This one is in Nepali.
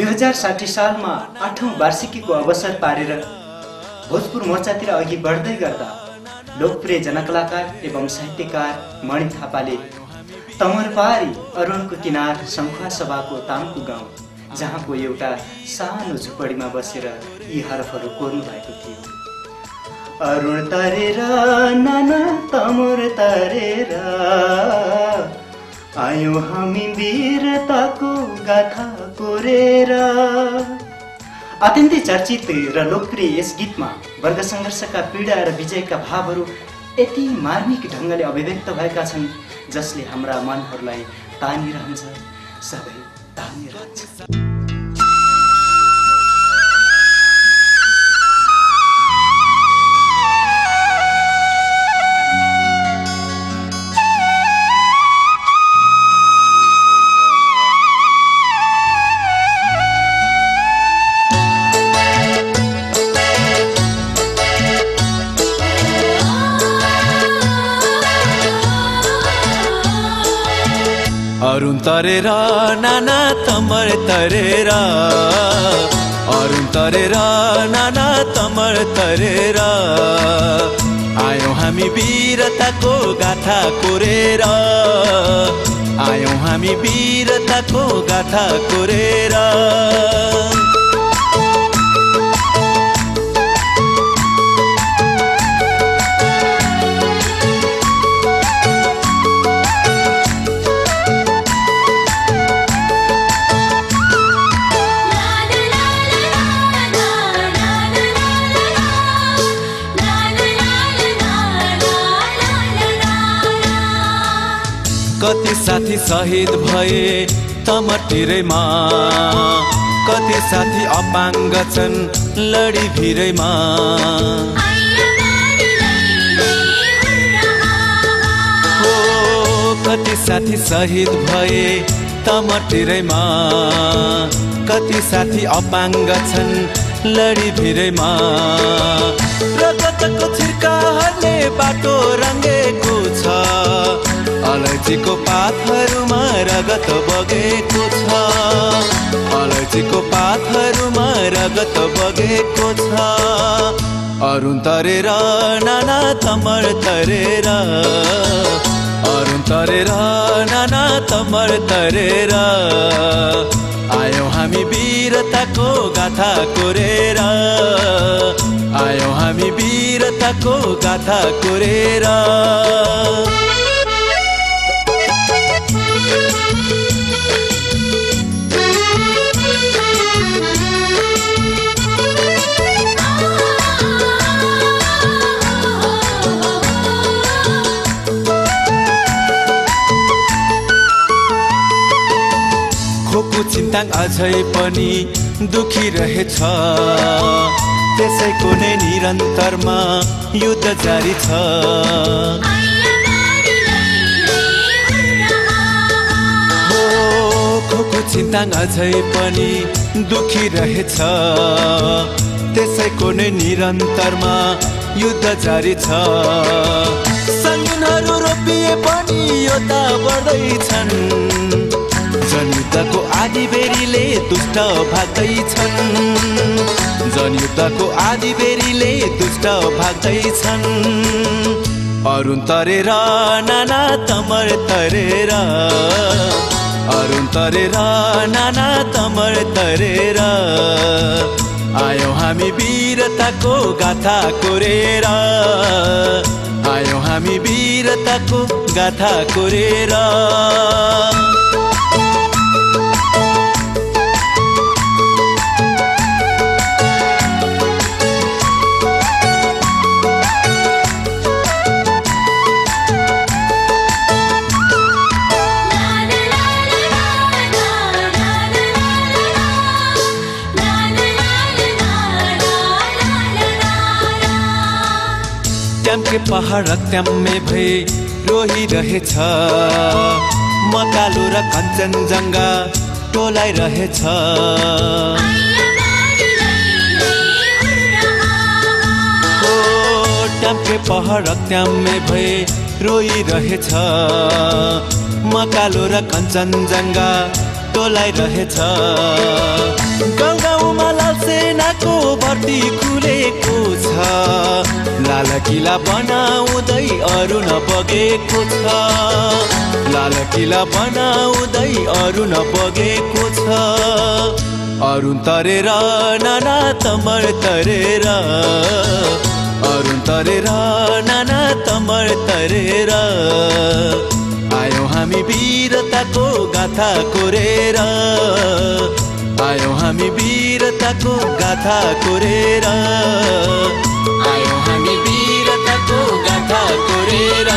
2060 सालमा 8औं वार्षिकीको अवसर पारेर भोजपुर मोर्चातिर अघि बढ्दै गर्दा लोकप्रिय जनकलाकार एवं साहित्यकार मणि थापाले तमरपारी अरुणको किनार शङ्खुवा सभाको तामको गाउँ जहाँको एउटा सानो झुपडीमा बसेर यी हरफहरू कोर्नु भएको थियो। अरुण तरेर नाना तमर तरेर आयौं हामी वीरताको गाथा कोरेर। अत्यन्तै चर्चित र लोकप्रिय यस गीतमा वर्ग सङ्घर्षका पीडा र विजयका भावहरू यति मार्मिक ढङ्गले अभिव्यक्त भएका छन् जसले हाम्रा मनहरूलाई तानिरहन्छ, सधैँ तानिरहन्छ। अरुण तरेर नाना तमर तरेर अरुण तरेर नाना तमर तरेर आयौं हामी वीरताको गाथा कोरेर आयौं हामी वीरताको गाथा कोरेर। कति साथी शहीद भए तमरतिरैमा, कति साथी अपाङ्ग छन् लडी भिरैमा। हो कति साथी शहीद भए तमरतिरैमा, कति साथी अपाङ्ग छन् लडी भिरैमा। रगतको छिर्काहरूले बाटो रङ्गेको छ, अलैँचीको पातहरूमा रगत बगेको छ, अलैँचीको पातहरूमा रगत बगेको छ। अरुण तरेर नाना तमर तरेर अरुण तरेर नाना तमर तरेर आयौं हामी वीरताको गाथा कोरेर आयौं हामी वीरताको गाथा कोरेर। चिन्ताङ अझै पनि दुखी रहेछ, त्यसैको नै निरन्तरमा युद्ध जारी छ। हो खोको चिन्ताङ अझै पनि दुखी रहेछ, त्यसैको नै निरन्तरमा युद्ध जारी छ। सङ्गीनहरू रोपिए पनि योद्धा बढ्दैछन्, जनयुद्धको आदि बेरीले दुष्ट भाग्दैछन्, जनयुद्धको आदि बेरीले दुष्ट भाग्दैछन्। अरुण तरेर नाना तमर तरेर अरुण तरेर नाना तमर तरेर आयौं हामी वीरताको गाथा कोरेर आयौं हामी वीरताको गाथा कोरेर। ट्याम्के पहाड ट्याम्मे भई रोहिरहेछ, मकालो र कञ्चनजङ्घा टोलाइरहेछ। हो ट्याम्के पहाड ट्याम्मे भई रोइरहेछ, मकालो र कञ्चनजङ्घा डोलाइरहेछ। गाउँ गाउँमा लाल सेनाको भर्ती खुलेको छ। लाल किला बनाउँदै अरू नबगेको छ। लाल किला बनाउँदै अरू नबगेको छ। अरुण तरेर नाना तमर तरेर, अरुण तरेर नाना तमर तरेर, आयौं हामी वीरताको गाथा कोरेर। आयौं हामी वीरताको गाथा कोरेर। आयौं हामी वीरताको गाथा कोरेर।